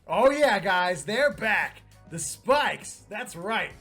Oh yeah, guys, they're back. The Spikes. That's right.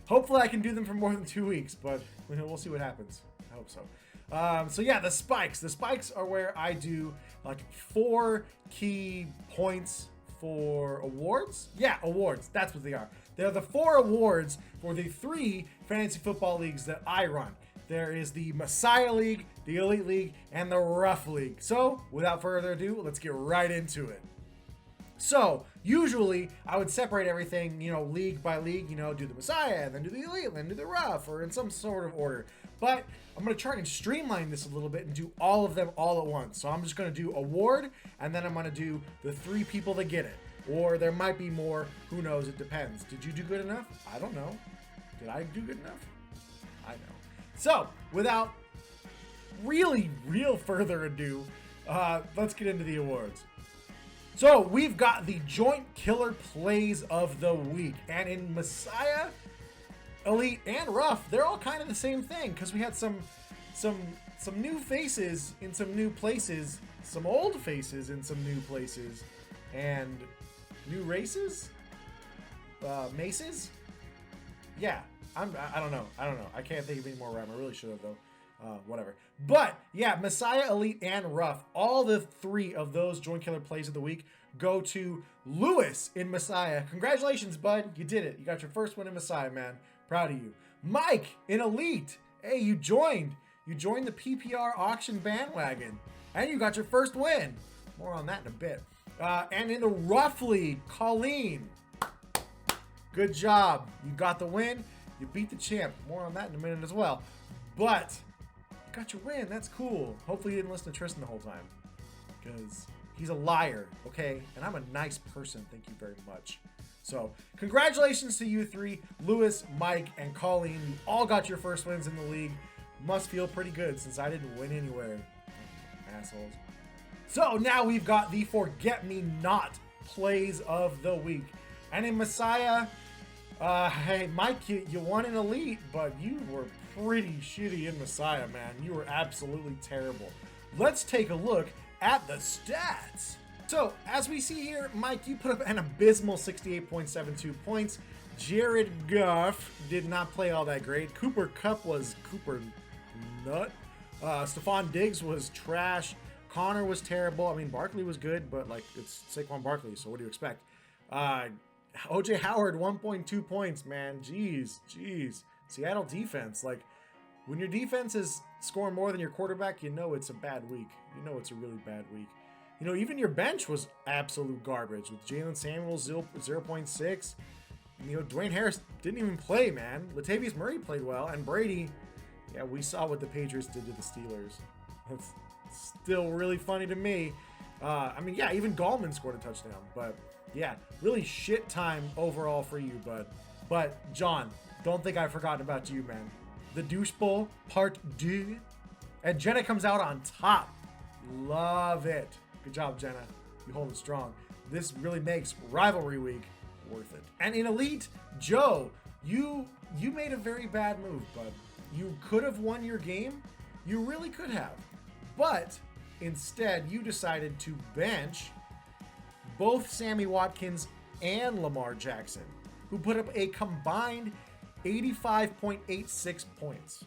Hopefully I can do them for more than 2 weeks, but we'll see what happens. I hope so. So yeah, the Spikes. The Spikes are where I do like 4 key points for awards. Yeah, awards. That's what they are. They're the 4 awards for the 3 fantasy football leagues that I run. There is the Messiah League, the Elite League, and the Rough League. So without further ado, let's get right into it. So, usually, I would separate everything, league by league, do the Messiah, and then do the Elite, and then do the Rough, or in some sort of order. But I'm going to try and streamline this a little bit and do all of them all at once. So I'm just going to do award, and then I'm going to do the 3 people that get it. Or there might be more, who knows, it depends. Did you do good enough? I don't know. Did I do good enough? I know. So, without real further ado, let's get into the awards. So we've got the joint killer plays of the week, and in Messiah, Elite, and Rough, they're all kind of the same thing because we had some new faces in some new places, some old faces in some new places, and new races, maces. Yeah, I don't know. I can't think of any more rhyme. I really should have though. Whatever. But yeah, Messiah, Elite, and Rough, all the 3 of those joint killer plays of the week go to Lewis in Messiah. Congratulations, bud. You did it. You got your first win in Messiah, man. Proud of you. Mike in Elite. Hey, you joined. You joined the PPR auction bandwagon. And you got your first win. More on that in a bit. And in the Rough League, Colleen. Good job. You got the win. You beat the champ. More on that in a minute as well. But got your win. That's cool. Hopefully you didn't listen to Tristan the whole time, because he's a liar, okay? And I'm a nice person. Thank you very much. So congratulations to you 3, Lewis, Mike, and Colleen. You all got your first wins in the league. Must feel pretty good since I didn't win anywhere. Assholes. So now we've got the Forget Me Not plays of the week. And in Messiah, hey, Mike, you won in Elite, but you were pretty shitty in Messiah, man. You were absolutely terrible. Let's take a look at the stats. So, as we see here, Mike, you put up an abysmal 68.72 points. Jared Goff did not play all that great. Cooper Kupp was Cooper Nut. Stephon Diggs was trash. Connor was terrible. I mean, Barkley was good, but, it's Saquon Barkley, so what do you expect? OJ Howard, 1.2 points, man. Jeez. Seattle defense, when your defense is scoring more than your quarterback, it's a bad week. It's a really bad week. Even your bench was absolute garbage with Jalen Samuels 0.6. Dwayne Harris didn't even play, man. Latavius Murray played well, and Brady, yeah, we saw what the Patriots did to the Steelers. That's still really funny to me. Even Gallman scored a touchdown, but yeah, really shit time overall for you, bud. But John, don't think I've forgotten about you, man. The Douche Bowl Part 2, and Jenna comes out on top. Love it. Good job, Jenna. You hold it strong. This really makes rivalry week worth it. And in Elite, Joe, you made a very bad move, bud. You could have won your game. You really could have. But instead, you decided to bench both Sammy Watkins and Lamar Jackson, who put up a combined 85.86 points.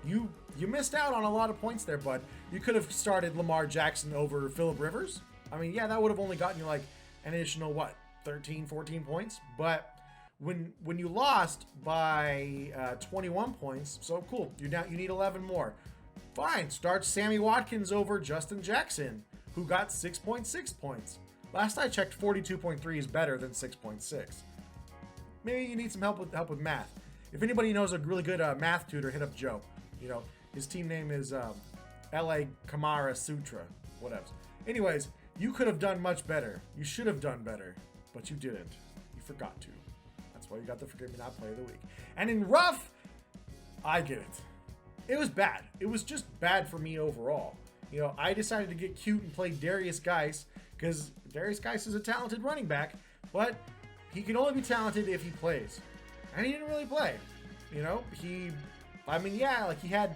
You missed out on a lot of points there, bud. You could have started Lamar Jackson over Phillip Rivers. I mean, yeah, that would have only gotten you an additional, 13, 14 points. But when you lost by 21 points, so cool. You need 11 more. Fine, start Sammy Watkins over Justin Jackson, who got 6.6 points. Last I checked, 42.3 is better than 6.6. Maybe you need some help with math. If anybody knows a really good math tutor, hit up Joe. His team name is LA Kamara Sutra. Whatever. Anyways, you could have done much better. You should have done better, but you didn't. You forgot to. That's why you got the Forget Me Not play of the week. And in Rough, I get it. It was bad. It was just bad for me overall. I decided to get cute and play Darius Geis because Darius Geis is a talented running back, but he can only be talented if he plays. And he didn't really play. You know, he had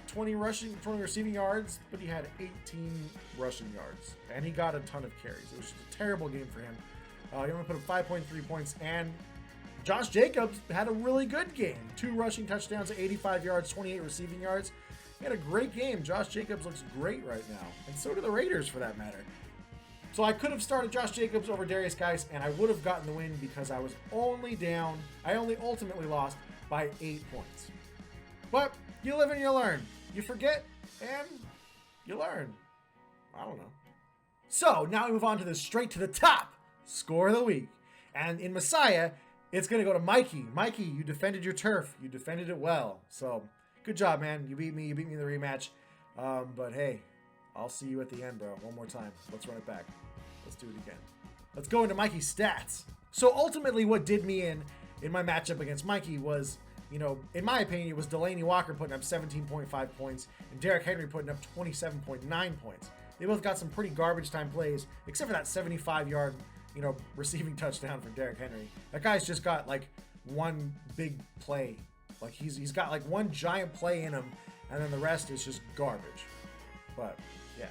20 receiving yards, but he had 18 rushing yards. And he got a ton of carries. It was just a terrible game for him. He only put up 5.3 points. And Josh Jacobs had a really good game. 2 rushing touchdowns, 85 yards, 28 receiving yards. He had a great game. Josh Jacobs looks great right now. And so do the Raiders, for that matter. So I could have started Josh Jacobs over Darius Geis, and I would have gotten the win because I was only down. I only ultimately lost by 8 points. But you live and you learn. You forget and you learn. I don't know. So now we move on to the straight to the top score of the week. And in Messiah, it's going to go to Mikey. Mikey, you defended your turf. You defended it well. So good job, man. You beat me. You beat me in the rematch. But hey, I'll see you at the end, bro. One more time. Let's run it back. Let's do it again. Let's go into Mikey's stats. So ultimately what did me in my matchup against Mikey was, you know, in my opinion, it was Delaney Walker putting up 17.5 points and Derrick Henry putting up 27.9 points. They both got some pretty garbage time plays, except for that 75-yard, you know, receiving touchdown for Derrick Henry. That guy's just got like one big play. Like he's got like one giant play in him, and then the rest is just garbage. But yeah.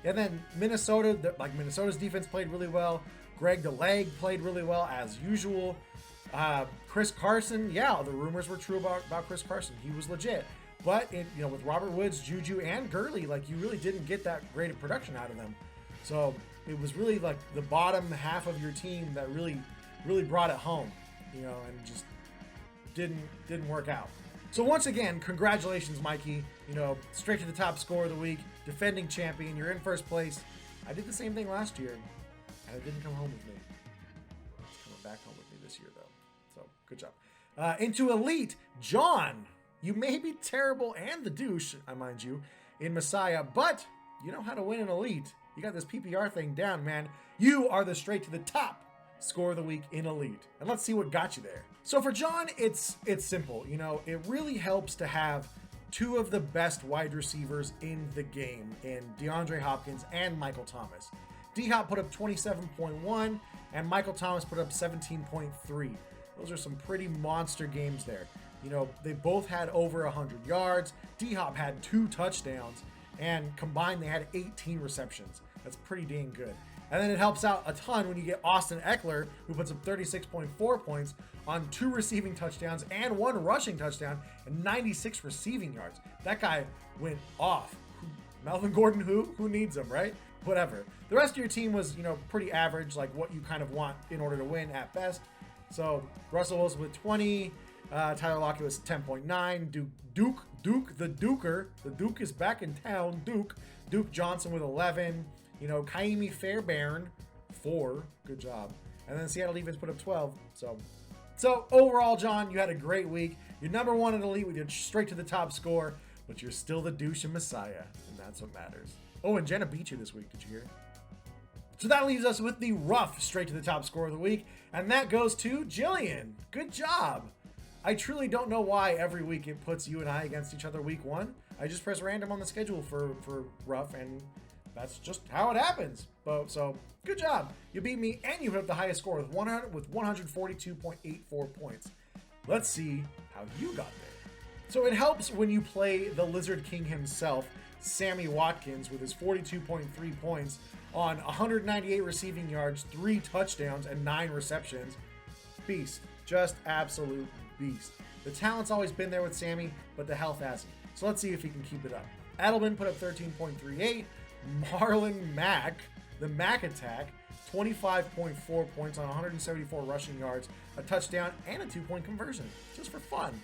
And then Minnesota's defense played really well. Greg the Leg played really well as usual. Chris Carson, yeah, the rumors were true about Chris Carson. He was legit. But with Robert Woods, Juju, and Gurley, like you really didn't get that great of production out of them. So it was really like the bottom half of your team that really brought it home, you know, and just didn't work out. So once again, congratulations, Mikey. You know, straight to the top score of the week, defending champion. You're in first place. I did the same thing last year, and it didn't come home with me. It's coming back home with me this year, though. So good job. Into Elite, John. You may be terrible and the douche, I mind you, in Messiah, but you know how to win an Elite. You got this PPR thing down, man. You are the straight to the top score of the week in Elite. And let's see what got you there. So for John, it's simple. You know, it really helps to have 2 of the best wide receivers in the game in DeAndre Hopkins and Michael Thomas. D-Hop put up 27.1 and Michael Thomas put up 17.3. Those are some pretty monster games there. You know, they both had over 100 yards. D-Hop had 2 touchdowns, and combined they had 18 receptions. That's pretty dang good. And then it helps out a ton when you get Austin Eckler, who puts up 36.4 points on 2 receiving touchdowns and 1 rushing touchdown and 96 receiving yards. That guy went off. Melvin Gordon, who needs him, right? Whatever. The rest of your team was, you know, pretty average, like what you kind of want in order to win at best. So Russell Wilson with 20. Tyler Lockett was 10.9. Duke the Duker. The Duke is back in town. Duke Johnson with 11. You know, Kaimi Fairbairn, 4. Good job. And then Seattle defense put up 12. So overall, John, you had a great week. You're number 1 in Elite with your straight to the top score, but you're still the douche and Messiah, and that's what matters. Oh, and Jenna beat you this week. Did you hear? So that leaves us with the rough straight to the top score of the week, and that goes to Jillian. Good job. I truly don't know why every week it puts you and I against each other week 1. I just press random on the schedule for rough, and that's just how it happens. So good job. You beat me, and you put up the highest score with 142.84 points. Let's see how you got there. So it helps when you play the Lizard King himself, Sammy Watkins, with his 42.3 points on 198 receiving yards, 3 touchdowns, and 9 receptions. Beast. Just absolute beast. The talent's always been there with Sammy, but the health hasn't. So let's see if he can keep it up. Edelman put up 13.38. Marlon Mack, the Mack attack, 25.4 points on 174 rushing yards, a touchdown, and a 2-point conversion, just for fun.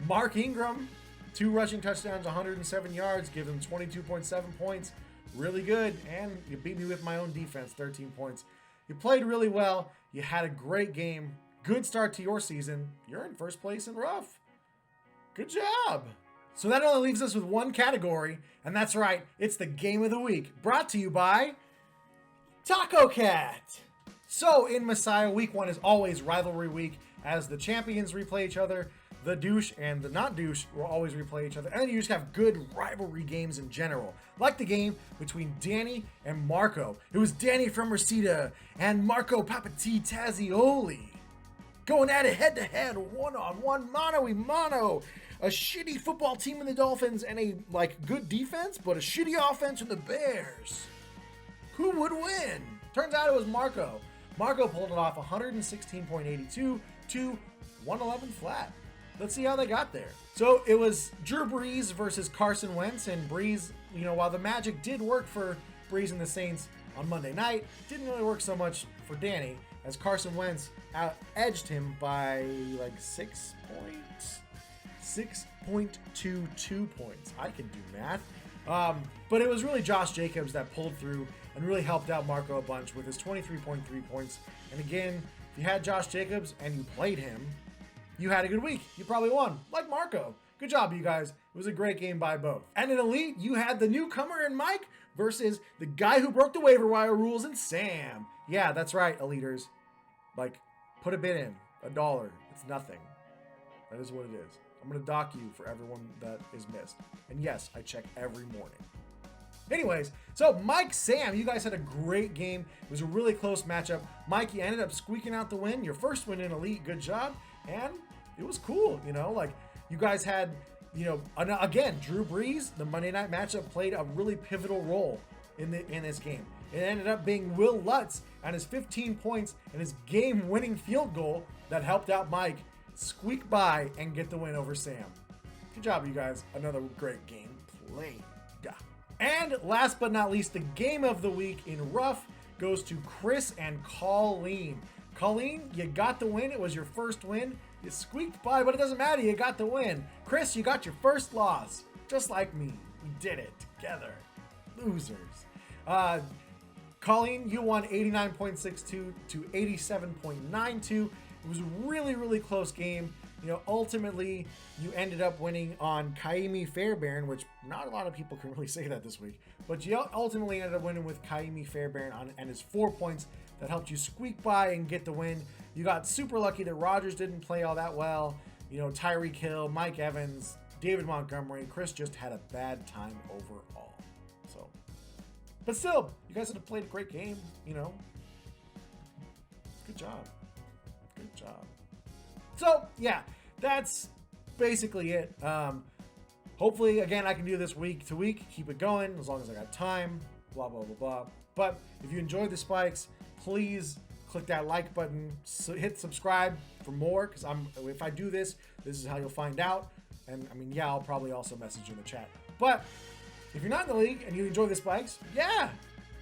Mark Ingram, 2 rushing touchdowns, 107 yards, give him 22.7 points. Really good, and you beat me with my own defense, 13 points. You played really well. You had a great game. Good start to your season. You're in first place in rough. Good job. So that only leaves us with one category, and that's right, it's the game of the week, brought to you by Taco Cat. So in Messiah, week 1 is always rivalry week as the champions replay each other. the douche and the not douche will always replay each other. And then you just have good rivalry games in general. Like the game between Danny and Marco. It was Danny from Reseda and Marco Papati Tazzioli going at it head-to-head, one-on-one, mano-a-mano. A shitty football team in the Dolphins and a, good defense, but a shitty offense in the Bears. Who would win? Turns out it was Marco. Marco pulled it off 116.82 to 111 flat. Let's see how they got there. So it was Drew Brees versus Carson Wentz, and Brees, while the magic did work for Brees and the Saints on Monday night, didn't really work so much for Danny, as Carson Wentz edged him by 6.22 points. I can do math. But it was really Josh Jacobs that pulled through and really helped out Marco a bunch with his 23.3 points. And again, if you had Josh Jacobs and you played him, you had a good week. You probably won, like Marco. Good job, you guys. It was a great game by both. And in Elite, you had the newcomer in Mike versus the guy who broke the waiver wire rules in Sam. Yeah, that's right, Eliters. Put a bid in, $1. It's nothing. That is what it is. I'm going to dock you for everyone that is missed. And yes, I check every morning. Anyways, so Mike, Sam, you guys had a great game. It was a really close matchup. Mike, you ended up squeaking out the win. Your first win in Elite. Good job. And it was cool, you guys had, again, Drew Brees, the Monday night matchup, played a really pivotal role in this game. It ended up being Will Lutz and his 15 points and his game-winning field goal that helped out Mike squeak by and get the win over Sam. Good job, you guys. Another great game played. And last but not least, the game of the week in Rough goes to Chris and Colleen. Colleen, you got the win. It was your first win. You squeaked by, but it doesn't matter. You got the win. Chris, you got your first loss. Just like me. We did it together. Losers. Colleen, you won 89.62 to 87.92. It was a really, really close game. Ultimately, you ended up winning on Kaimi Fairbairn, which not a lot of people can really say that this week. But you ultimately ended up winning with Kaimi Fairbairn and his 4 points that helped you squeak by and get the win. You got super lucky that Rodgers didn't play all that well. Tyreek Hill, Mike Evans, David Montgomery. Chris just had a bad time overall. But still, you guys have played a great game, Good job. Good job. So, yeah, that's basically it. Hopefully, again, I can do this week to week, keep it going as long as I got time, blah, blah, blah, blah. But if you enjoyed the spikes, please click that like button, hit subscribe for more, because if I do this is how you'll find out. And, I'll probably also message you in the chat. But if you're not in the league and you enjoy the spikes,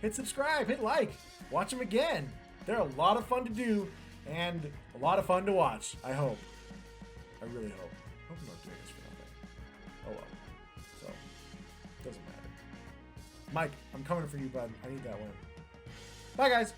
hit subscribe, hit like, watch them again. They're a lot of fun to do and a lot of fun to watch, I hope. I really hope. I hope I'm not doing this for nothing. Oh well. So, doesn't matter. Mike, I'm coming for you, bud. I need that win. Bye, guys.